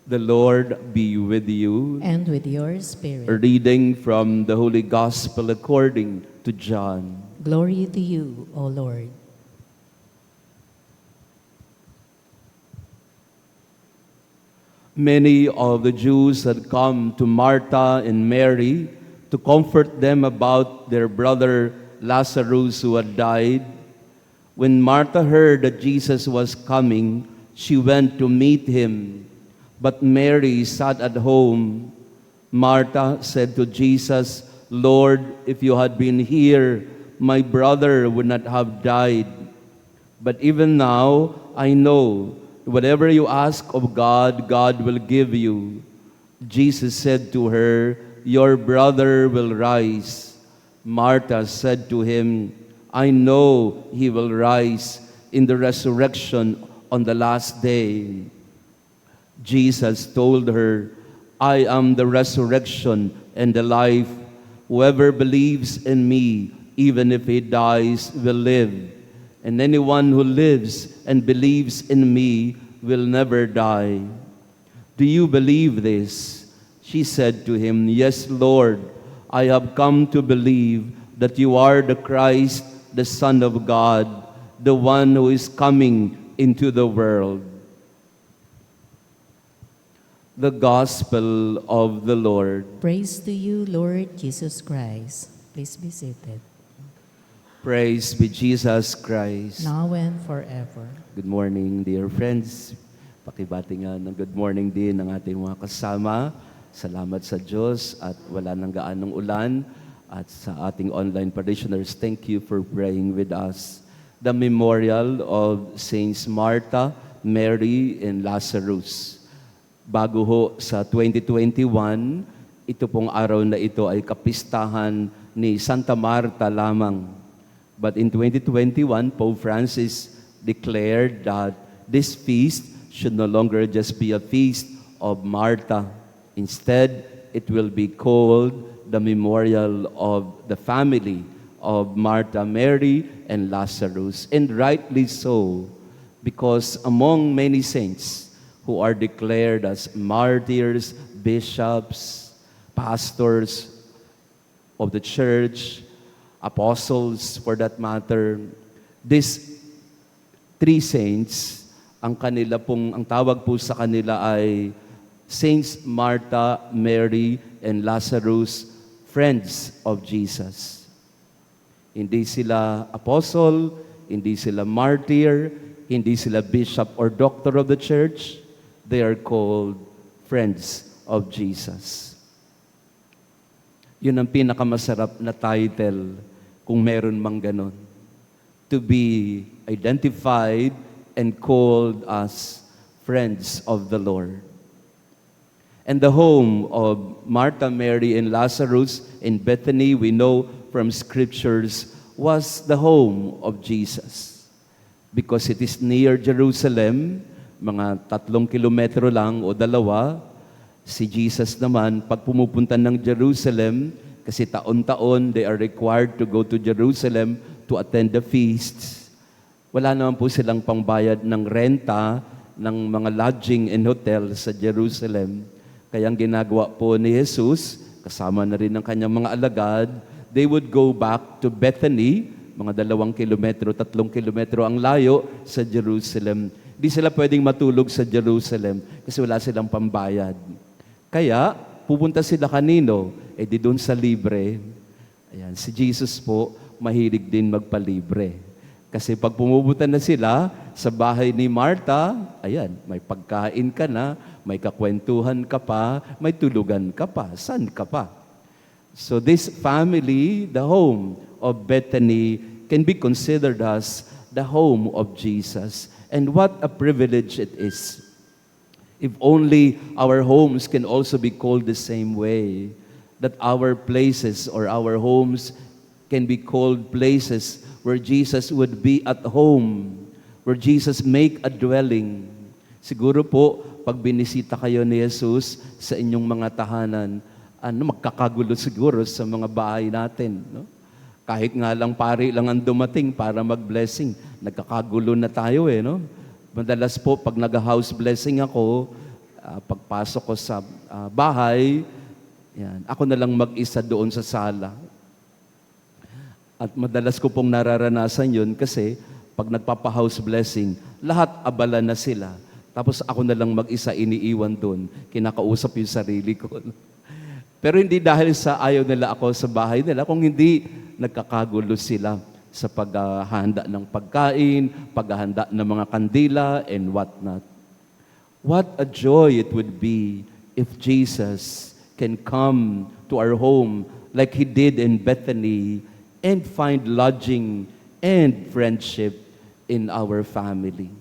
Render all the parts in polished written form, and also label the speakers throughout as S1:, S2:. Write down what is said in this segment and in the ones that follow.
S1: The Lord be with you.
S2: And with your spirit.
S1: A reading from the Holy Gospel according to John.
S2: Glory to you, O Lord.
S1: Many of the Jews had come to Martha and Mary to comfort them about their brother Lazarus who had died. When Martha heard that Jesus was coming, she went to meet him. But Mary sat at home. Martha said to Jesus, "Lord, if you had been here, my brother would not have died. But even now, I know whatever you ask of God, God will give you." Jesus said to her, "Your brother will rise." Martha said to him, "I know he will rise in the resurrection on the last day." Jesus told her, "I am the resurrection and the life. Whoever believes in me, even if he dies, will live. And anyone who lives and believes in me will never die." "Do you believe this?" She said to him, "Yes, Lord. I have come to believe that you are the Christ, the Son of God, the one who is coming into the world." The Gospel of the Lord.
S2: Praise to you, Lord Jesus Christ. Please be seated.
S1: Praise be Jesus Christ.
S2: Now and forever.
S1: Good morning, dear friends. Pakibati nga ng good morning din ng ating mga kasama. Salamat sa Diyos at wala nang gaanong ulan. At sa ating online parishioners, thank you for praying with us. The memorial of Saints Martha, Mary, and Lazarus. Bago ho sa 2021, ito pong araw na ito ay kapistahan ni Santa Marta lamang. But in 2021, Pope Francis declared that this feast should no longer just be a feast of Martha. Instead, it will be called the memorial of the family of Martha, Mary, and Lazarus. And rightly so, because among many saints who are declared as martyrs, bishops, pastors of the church, apostles for that matter, these three saints, ang tawag po sa kanila ay Saints Martha, Mary, and Lazarus, friends of Jesus. Hindi sila apostle, hindi sila martyr, hindi sila bishop or doctor of the church. They are called friends of Jesus. Yun ang pinakamasarap na title kung meron mang ganon. To be identified and called as friends of the Lord. And the home of Martha, Mary, and Lazarus in Bethany, we know from scriptures, was the home of Jesus. Because it is near Jerusalem, mga 3 kilometro lang o 2, si Jesus naman, pag pumupunta ng Jerusalem, kasi taon-taon they are required to go to Jerusalem to attend the feasts. Wala naman po silang pangbayad ng renta ng mga lodging and hotel sa Jerusalem. Kaya ang ginagawa po ni Jesus, kasama na rin ng kanyang mga alagad, they would go back to Bethany, mga 2 kilometro, 3 kilometro ang layo sa Jerusalem. Di sila pwedeng matulog sa Jerusalem kasi wala silang pambayad. Kaya, pupunta sila kanino? Di doon sa libre. Ayan, si Jesus po, mahilig din magpalibre. Kasi pag pumupunta na sila sa bahay ni Martha, ayan, may pagkain ka na, may kakwentuhan ka pa, may tulugan ka pa, san ka pa? So this family, the home of Bethany, can be considered as the home of Jesus. And what a privilege it is. If only our homes can also be called the same way, that our places or our homes can be called places where Jesus would be at home, where Jesus make a dwelling. Siguro po, pag binisita kayo ni Jesus sa inyong mga tahanan, magkakagulo siguro sa mga bahay natin, no? Kahit nga lang pari lang ang dumating para mag-blessing, nagkakagulo na tayo no? Madalas po, pag nag-house blessing ako, pagpasok ko sa bahay, yan, ako na lang mag-isa doon sa sala. At madalas ko pong nararanasan yun kasi pag nagpapa-house blessing, lahat abala na sila. Tapos ako na lang mag-isa iniiwan doon. Kinakausap yung sarili ko. Pero hindi dahil sa ayaw nila ako sa bahay nila, kung hindi nagkakagulo sila sa paghahanda ng pagkain, paghahanda ng mga kandila, and whatnot. What a joy it would be if Jesus can come to our home like He did in Bethany and find lodging and friendship in our family.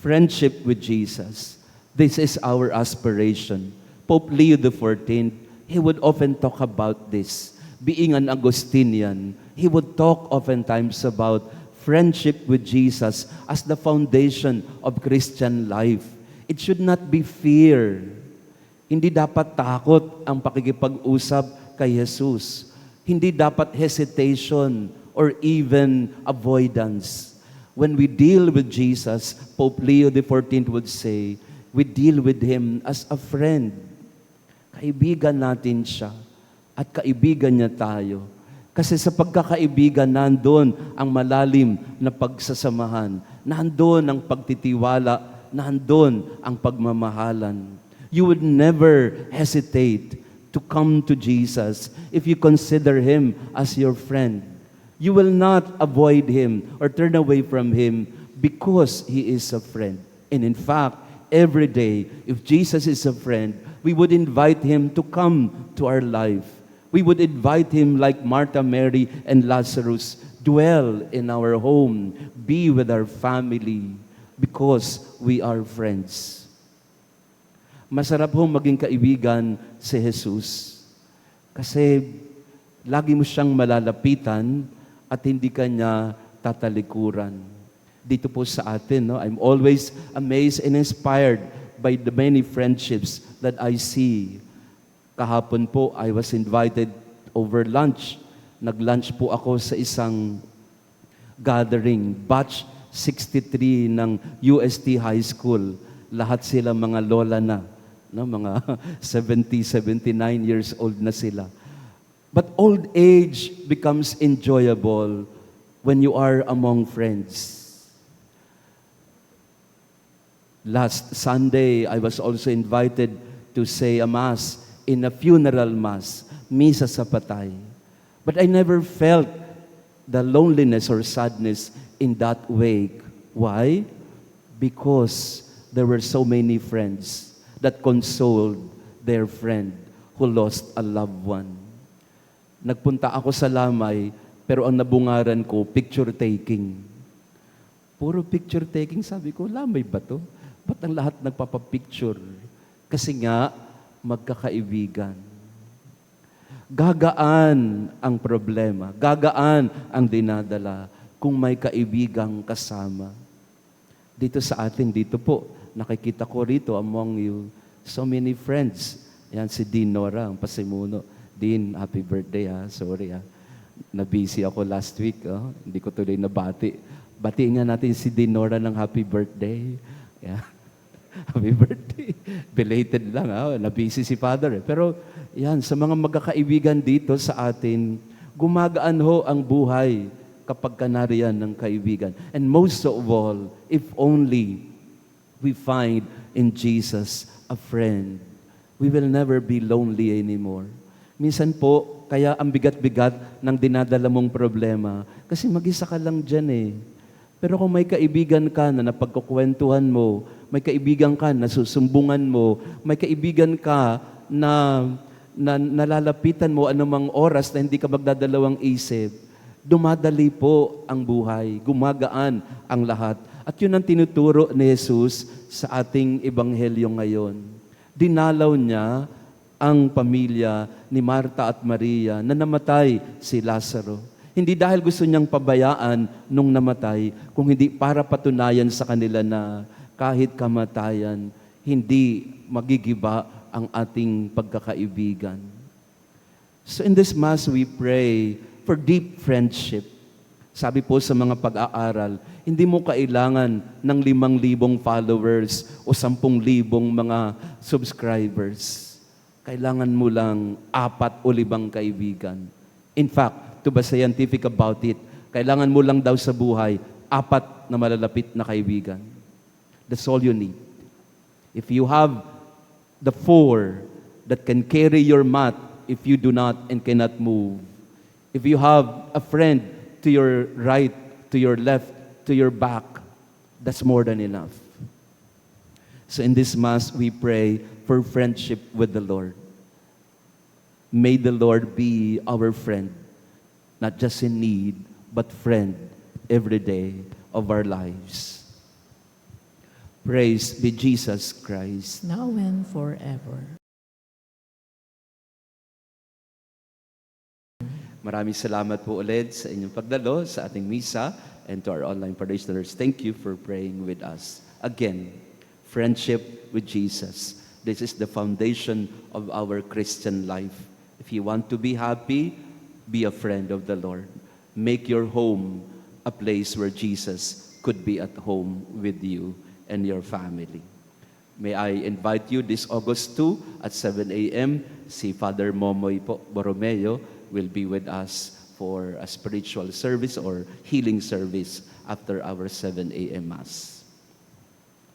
S1: Friendship with Jesus. This is our aspiration. Pope Leo XIV, he would often talk about this. Being an Augustinian, he would talk oftentimes about friendship with Jesus as the foundation of Christian life. It should not be fear. Hindi dapat takot ang pakikipag-usap kay Jesus. Hindi dapat hesitation or even avoidance. When we deal with Jesus, Pope Leo XIV would say, we deal with Him as a friend. Kaibigan natin siya at kaibigan niya tayo. Kasi sa pagkakaibigan, nandun ang malalim na pagsasamahan. Nandun ang pagtitiwala. Nandun ang pagmamahalan. You would never hesitate to come to Jesus if you consider Him as your friend. You will not avoid Him or turn away from Him because He is a friend. And in fact, every day, if Jesus is a friend, we would invite Him to come to our life. We would invite Him like Martha, Mary, and Lazarus, dwell in our home, be with our family, because we are friends. Masarap hong maging kaibigan si Jesus kasi lagi mo siyang malalapitan at hindi ka niya tatalikuran. Dito po sa atin, no? I'm always amazed and inspired by the many friendships that I see. Kahapon po, I was invited over lunch. Nag-lunch po ako sa isang gathering, batch 63 ng UST High School. Lahat sila mga lola na, no? Mga 70, 79 years old na sila. But old age becomes enjoyable when you are among friends. Last Sunday, I was also invited to say a mass in a funeral mass, misa sa patay. But I never felt the loneliness or sadness in that wake. Why? Because there were so many friends that consoled their friend who lost a loved one. Nagpunta ako sa Lamay, pero ang nabungaran ko, picture taking. Puro picture taking, sabi ko, Lamay ba to? Ba't ang lahat nagpapapicture? Kasi nga, magkakaibigan. Gagaan ang problema, gagaan ang dinadala kung may kaibigang kasama. Dito sa atin, dito po, nakikita ko rito among you, so many friends. Yan si Dean Nora, ang pasimuno. Dean, happy birthday ha. Sorry ha. Na-busy ako last week. Oh. Hindi ko tuloy nabati. Batiin nga natin si Dean Nora ng happy birthday. Yeah. Happy birthday. Belated lang ha. Na-busy si Father. Pero yan, sa mga magkakaibigan dito sa atin, gumagaan ho ang buhay kapag kanariyan ng kaibigan. And most of all, if only we find in Jesus a friend, we will never be lonely anymore. Minsan po, kaya ang bigat-bigat ng dinadala mong problema, kasi mag-isa ka lang dyan eh. Pero kung may kaibigan ka na napagkukwentuhan mo, may kaibigan ka na susumbungan mo, may kaibigan ka na nalalapitan mo anumang oras na hindi ka magdadalawang isip, dumadali po ang buhay, gumagaan ang lahat. At yun ang tinuturo ni Jesus sa ating ebanghelyo ngayon. Dinalaw niya ang pamilya ni Marta at Maria na namatay si Lazaro. Hindi dahil gusto niyang pabayaan nung namatay, kung hindi para patunayan sa kanila na kahit kamatayan, hindi magigiba ang ating pagkakaibigan. So in this Mass, we pray for deep friendship Sabi po sa mga pag-aaral, hindi mo kailangan ng 5,000 followers o 10,000 mga subscribers. Kailangan mo lang 4 o 5 kaibigan. In fact, to be scientific about it, kailangan mo lang daw sa buhay 4 na malalapit na kaibigan. That's all you need. If you have the 4 that can carry your mat if you do not and cannot move, if you have a friend to your right, to your left, to your back, that's more than enough. So in this Mass, we pray for friendship with the Lord. May the Lord be our friend, not just in need, but friend every day of our lives. Praise be Jesus Christ.
S2: Now and forever.
S1: Maraming salamat po ulit sa inyong pagdalo sa ating misa, and to our online parishioners, thank you for praying with us. Again, friendship with Jesus. This is the foundation of our Christian life. If you want to be happy, be a friend of the Lord. Make your home a place where Jesus could be at home with you and your family. May I invite you this August 2 at 7 a.m. Si Father Momoy po Borromeo will be with us for a spiritual service or healing service after our 7 a.m. Mass.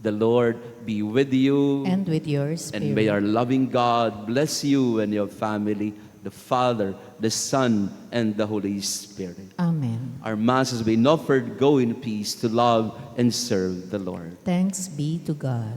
S1: The Lord be with you.
S2: And with your spirit.
S1: And may our loving God bless you and your family, the Father, the Son, and the Holy Spirit.
S2: Amen.
S1: Our Mass has been offered. Go in peace to love and serve the Lord.
S2: Thanks be to God.